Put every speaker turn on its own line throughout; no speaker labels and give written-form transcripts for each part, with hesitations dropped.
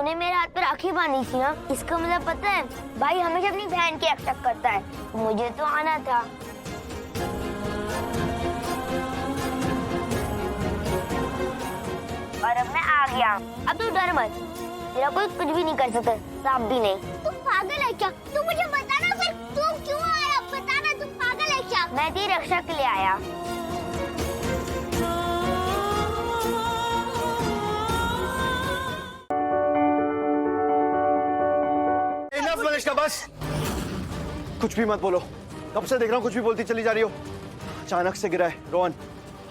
तूने मेरे हाथ पर राखी बांधी थी ना, इसका मतलब पता है भाई हमेशा अपनी बहन की एक्सेप्ट करता है। मुझे तो आना था। और अब मैं आ गया। अब तू डर मत, तेरा कोई कुछ भी नहीं कर सकता, सांप भी नहीं। तू पागल है क्या? तू मुझे बताना फिर तू क्यों आया, बताना तू पागल है क्या? मैं तेरी रक्षा के लिए आया।
मनीषा बस, कुछ भी मत बोलो। कब से देख रहा हूँ कुछ भी बोलती चली जा रही हो। अचानक से गिरा है रोहन,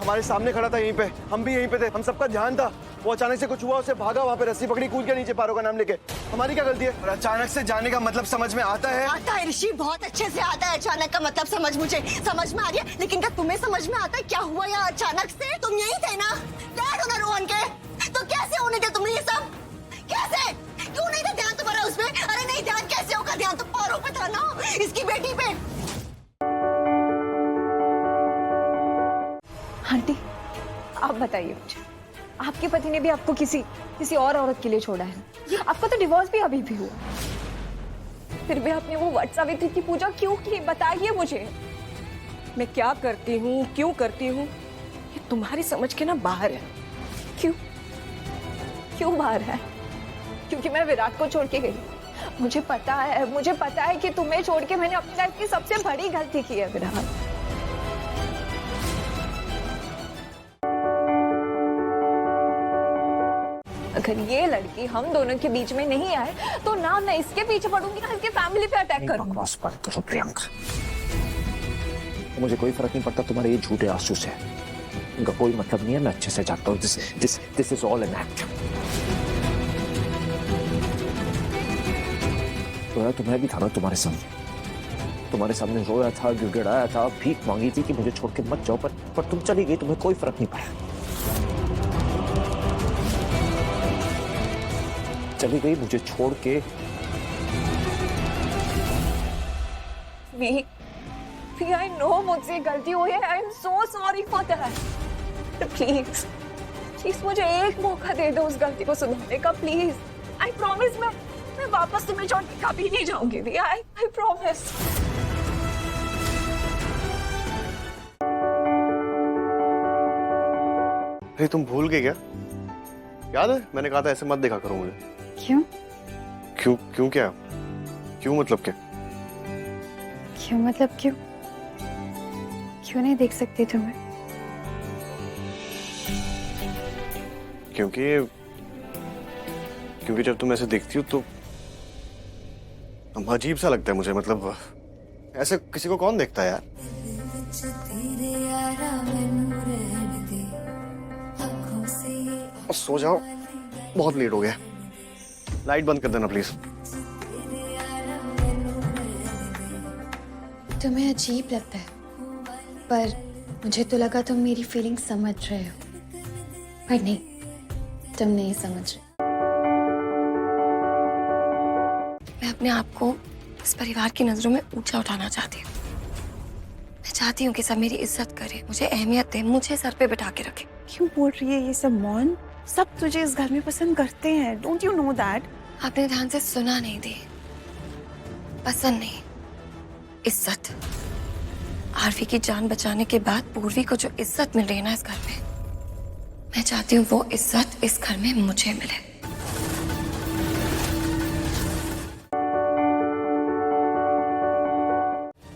हमारे सामने खड़ा था यहीं पे, हम भी यहीं पे थे, हम सबका ध्यान था। वो अचानक से कुछ हुआ, उसे भागा, वहाँ पे रस्सी पकड़ी, कूद के नीचे पारो का नाम लेके। हमारी क्या गलती है? और अचानक से जाने का मतलब समझ में आता है?
आता है ऋषि, बहुत अच्छे से आता है। अचानक का मतलब मुझे समझ में आ रही है, लेकिन क्या तुम्हें समझ में आता है क्या हुआ यहाँ अचानक से? तुम यहीं थे ना, डैड हो ना रोहन के, तो कैसे होने दिया तुमने ये सब? कैसे? क्यों नहीं था ध्यान तुम्हारा उसमें? अरे नहीं, ध्यान कैसे होगा? ध्यान तो पारो पे था ना, इसकी बेटी पे।
आंटी, आप बताइए मुझे, आपके पति ने भी आपको किसी और औरत के लिए छोड़ा है? आपका तो डिवोर्स भी अभी भी हुआ, फिर भी आपने वो वट सावित्री की पूजा क्यों की? बताइए मुझे।
मैं क्या करती हूँ, क्यों करती हूँ, ये तुम्हारी समझ के ना बाहर है।
क्यों बाहर है? क्योंकि मैं विराट को छोड़ के गई। मुझे पता है कि तुम्हें छोड़ के मैंने अपनी लाइफ की सबसे बड़ी गलती की है विराट। अगर ये लड़की हम दोनों के बीच में नहीं आए तो ना मैं इसके पीछे पड़ूंगी ना इसके फैमिली पे अटैक करूंगी।
बकवास मत करो प्रियंका, मुझे कोई फर्क नहीं पड़ता तुम्हारे ये झूठे आंसू से, इनका कोई मतलब नहीं है। मैं अच्छे से जानता हूँ this is all an act. रोया तो मैं भी था ना तुम्हारे सामने रोया था, गिड़गिड़ाया था, भीख मांगी थी कि मुझे छोड़ के मत जाओ, पर तुम चली गई, तुम्हें कोई फर्क नहीं पड़ा। चली गई मुझे छोड़ के।
I know मुझसे गलती हुई है। I am so sorry for that. Please मुझे एक मौका दे दो उस गलती को सुधारने का, प्लीज। I promise मैं वापस तुम्हें छोड़ के कभी नहीं जाऊंगी। I promise.
अरे तुम भूल गए क्या? याद है मैंने कहा था ऐसे मत देखा करो मुझे।
क्यों?
क्यों क्या? क्यों मतलब क्या?
क्यों मतलब क्यों? क्यों नहीं देख सकती तुम्हें?
क्योंकि जब तुम ऐसे देखती हो तो अजीब सा लगता है मुझे। मतलब ऐसे किसी को कौन देखता है यार? सो जाओ, बहुत लेट हो गया। लाइट बंद कर देना प्लीज।
तुम्हें अजीब लगता है, पर मुझे तो लगा तुम मेरी फीलिंग समझ रहे हो, पर नहीं, तुम नहीं समझ रहे।
मैं अपने आप को इस परिवार की नजरों में ऊंचा उठाना चाहती हूँ। मैं चाहती हूँ कि सब मेरी इज्जत करे, मुझे अहमियत दे, मुझे सर पे बिठा के रखे।
क्यों बोल रही है ये सब मौन? सब तुझे इस घर में पसंद करते हैं, डोंट यू नो दैट?
आपने ध्यान से सुना नहीं, दी पसंद नहीं, इज्जत। आरवी की जान बचाने के बाद पूर्वी को जो इज्जत मिल रही है ना इस घर में, मैं चाहती हूँ वो इज्जत इस घर में मुझे मिले।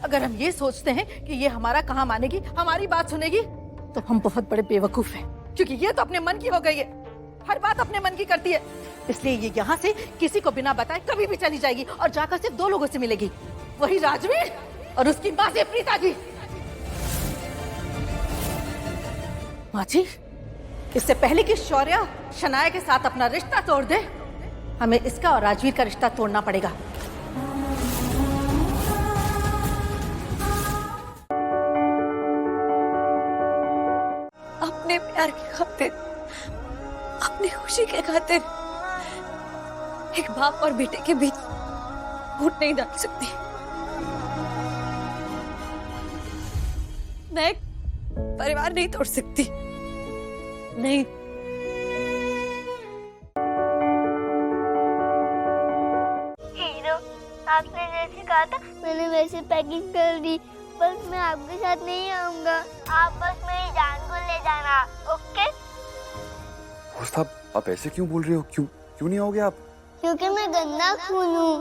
अगर हम ये सोचते हैं कि ये हमारा कहाँ मानेगी, हमारी बात सुनेगी, तो हम बहुत बड़े बेवकूफ हैं, क्योंकि ये तो अपने मन की हो गई है, हर बात अपने मन की करती है। इसलिए ये यहाँ से किसी को बिना बताए कभी भी चली जाएगी और जाकर सिर्फ दो लोगों से मिलेगी, वही राजवीर और उसकी माँ से प्रीता जी। माँ जी, इससे पहले कि शौर्य शनाया के साथ अपना रिश्ता तोड़ दे, हमें इसका और राजवीर का रिश्ता तोड़ना पड़ेगा।
अपने प्यार की खातिर, अपनी खुशी के खातिर एक बाप और बेटे के बीच फूट नहीं डाल सकती। मैं एक परिवार नहीं तोड़ सकती, नहीं।
आपने जैसे कहा था मैंने वैसे पैकिंग कर दी। बस मैं आपके साथ नहीं आऊंगा, आप बस मेरी जान को ले जाना, ओके?
साहब आप ऐसे क्यों बोल रहे हो? क्यों नहीं आओगे आप?
क्योंकि मैं गंदा खून हूँ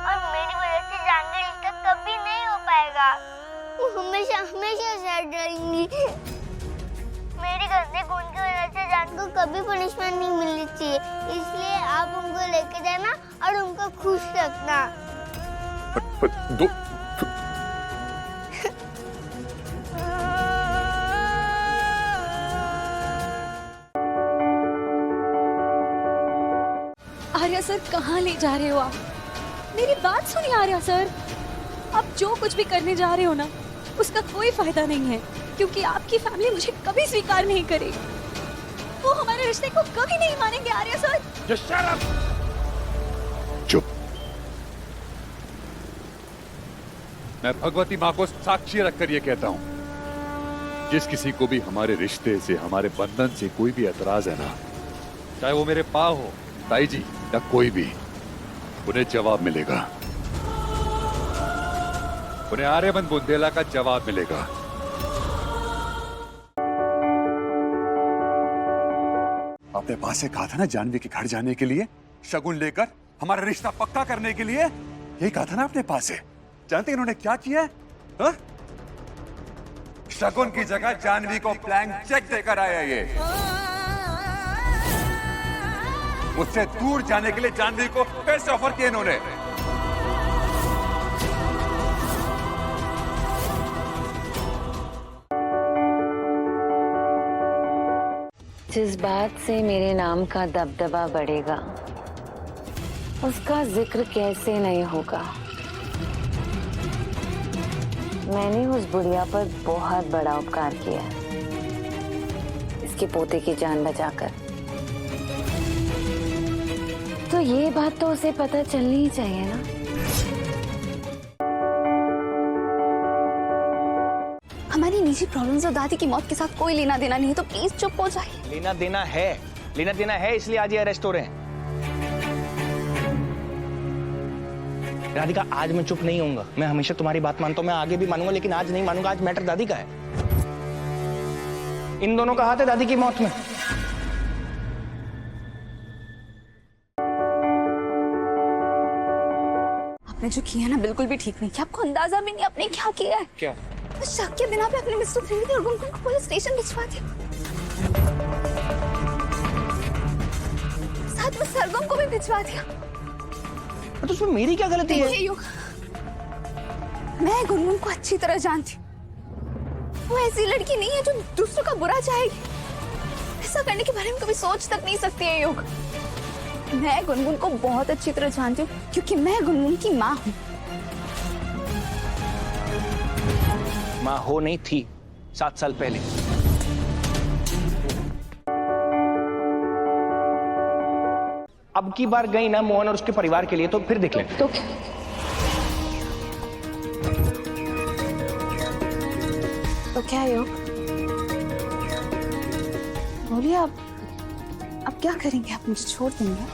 और मेरी वजह से जान का रिश्ता कभी नहीं हो पाएगा। वो हमेशा हमेशा सैड रहेंगी। मेरी गंदे खून की वजह से जान को कभी पनिशमेंट नहीं मिलनी चाहिए, इसलिए आप उनको लेके जाना और उनको खुश रखना।
दो
आर्या सर, कहाँ ले जा रहे हो आप? मेरी बात सुनिए आर्या सर, आप जो कुछ भी करने जा रहे हो ना, उसका कोई फायदा नहीं है, क्योंकि आपकी फैमिली मुझे कभी स्वीकार नहीं करेगी। वो हमारे रिश्ते को कभी नहीं मानेंगे Arya sir.
Just shut up! चुप। मैं भगवती माँ को साक्षी रखकर ये कहता हूँ, जिस किसी को भी हमारे रिश्ते से, हमारे बंधन से कोई भी एतराज है ना, चाहे वो मेरे पा हो, ताई जी, या कोई भी, उन्हें जवाब मिलेगा। उन्हें आर्यमन बुंदेला का जवाब मिलेगा। आपने पास से कहा था ना जानवी के घर जाने के लिए, शगुन लेकर हमारा रिश्ता पक्का करने के लिए, यही कहा था ना अपने पास से। जानते हैं इन्होंने क्या किया है? हा? शगुन की जगह जानवी को ब्लैंक चेक देकर आया ये। मुझसे दूर जाने के लिए जानवी को पैसे ऑफर किए इन्होंने।
जिस बात से मेरे नाम का दबदबा बढ़ेगा, उसका जिक्र कैसे नहीं होगा। मैंने उस बुढ़िया पर बहुत बड़ा उपकार किया, इसके पोते की जान बचाकर। तो ये बात तो उसे पता चलनी ही चाहिए ना।
हमारी निजी प्रॉब्लम्स और दादी की मौत के साथ कोई लेना देना नहीं है, तो प्लीज चुप हो जाइए।
लेना देना है इसलिए आज ये अरेस्ट हो रहे हैं। राधिका, आज मैं चुप नहीं होऊंगा। मैं हमेशा तुम्हारी बात मानता हूँ, मैं आगे भी मानूंगा, लेकिन आज नहीं मानूंगा। आज मैटर दादी का है। इन दोनों का हाथ है दादी की मौत में।
आपने जो किया ना बिल्कुल भी ठीक नहीं किया। आपको अंदाजा भी नहीं आपने क्या किया है।
क्या?
शक के बिना पे अपने मिस्टर त्रिवेदी और गुनगुन को पुलिस स्टेशन भिजवा दिया, साथ में सरगम को भी भिजवा दिया।
तो उसमें मेरी क्या गलती है?
मैं गुनगुन को अच्छी तरह जानती हूँ। वो ऐसी लड़की नहीं है जो दूसरों का बुरा चाहेगी। ऐसा करने के बारे में कभी सोच तक नहीं सकती है योग। मैं गुनगुन को बहुत अच्छी तरह जानती हूँ, क्योंकि मैं गुनगुन की माँ हूँ।
माँ हो नहीं थी 7 साल पहले। अब की बार गई ना मोहन और उसके परिवार के लिए, तो फिर देख लेंगे।
तो क्या योग? बोलिए, अब क्या करेंगे? आप मुझे छोड़ देंगे?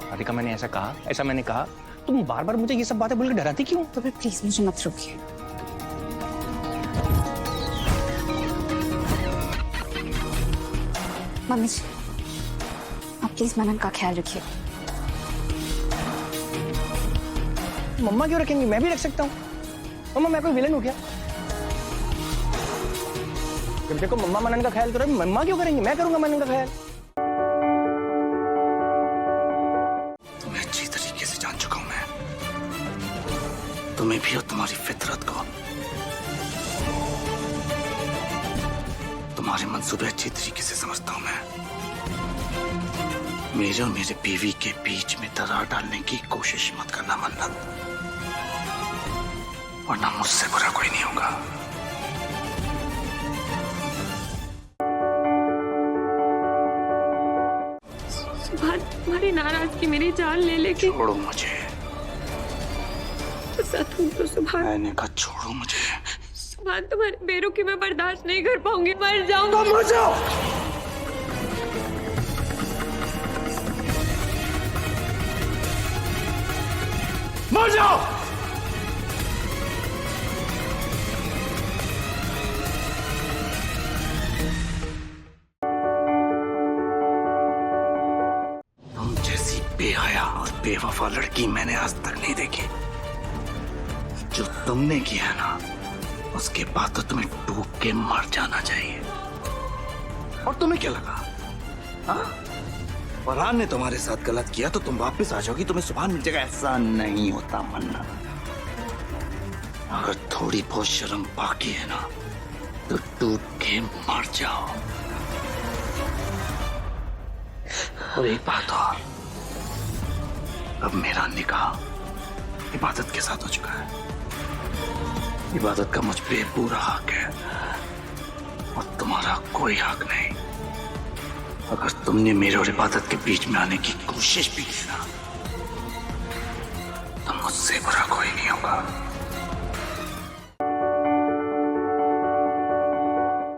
राधिका, मैंने ऐसा मैंने कहा। तुम बार बार मुझे ये सब बातें बोलकर डराती क्यों?
तो फिर प्लीज मुझे मत रोकिए। मम्मी जी, आप प्लीज मनन का ख्याल रखिए।
मम्मा क्यों रखेंगी? मैं भी रख सकता हूँ। मम्मा, मैं कोई विलन हूँ क्या? जब देखो मम्मा मनन का ख्याल करो, मम्मा क्यों करेंगी? मैं करूंगा मनन का ख्याल।
तुम्हें अच्छी तरीके से जान चुका हूं मैं, तुम्हें भी और तुम्हारी फितरत को। तुम्हारे मंसूबे अच्छी तरीके से समझता हूं मैं। मेरे और मेरे बीवी के बीच में दरार डालने की कोशिश मत करना मन्नत, वरना मुझसे बुरा कोई नहीं होगा।
तुम्हारी नाराजगी मेरी जान ले लेके।
छोड़ो मुझे।
तो सुभान,
मैंने कहा छोड़ो मुझे।
सुभान, तुम्हारी बेरुखी मैं बर्दाश्त नहीं कर पाऊंगी, मर जाऊंगी।
तो मर जाओ। बेहया और बेवफा लड़की मैंने आज तक नहीं देखी। जो तुमने किया है ना, उसके बाद तो तुम्हें डूब के मर जाना चाहिए। और तुम्हें क्या लगा, हाँ? फरहान ने तुम्हारे साथ गलत किया तो तुम वापस आ जाओगी, तुम्हें सुभान मिल जाएगा। ऐसा नहीं होता मन्ना। अगर थोड़ी बहुत शर्म बाकी है ना, तो डूब के मर जाओ। और एक बात और, अब मेरा निकाह इबादत के साथ हो चुका है। इबादत का मुझ पे पूरा हक है और तुम्हारा कोई हक नहीं। अगर तुमने मेरे और इबादत के बीच में आने की कोशिश भी की ना, तो मुझसे बुरा कोई नहीं होगा।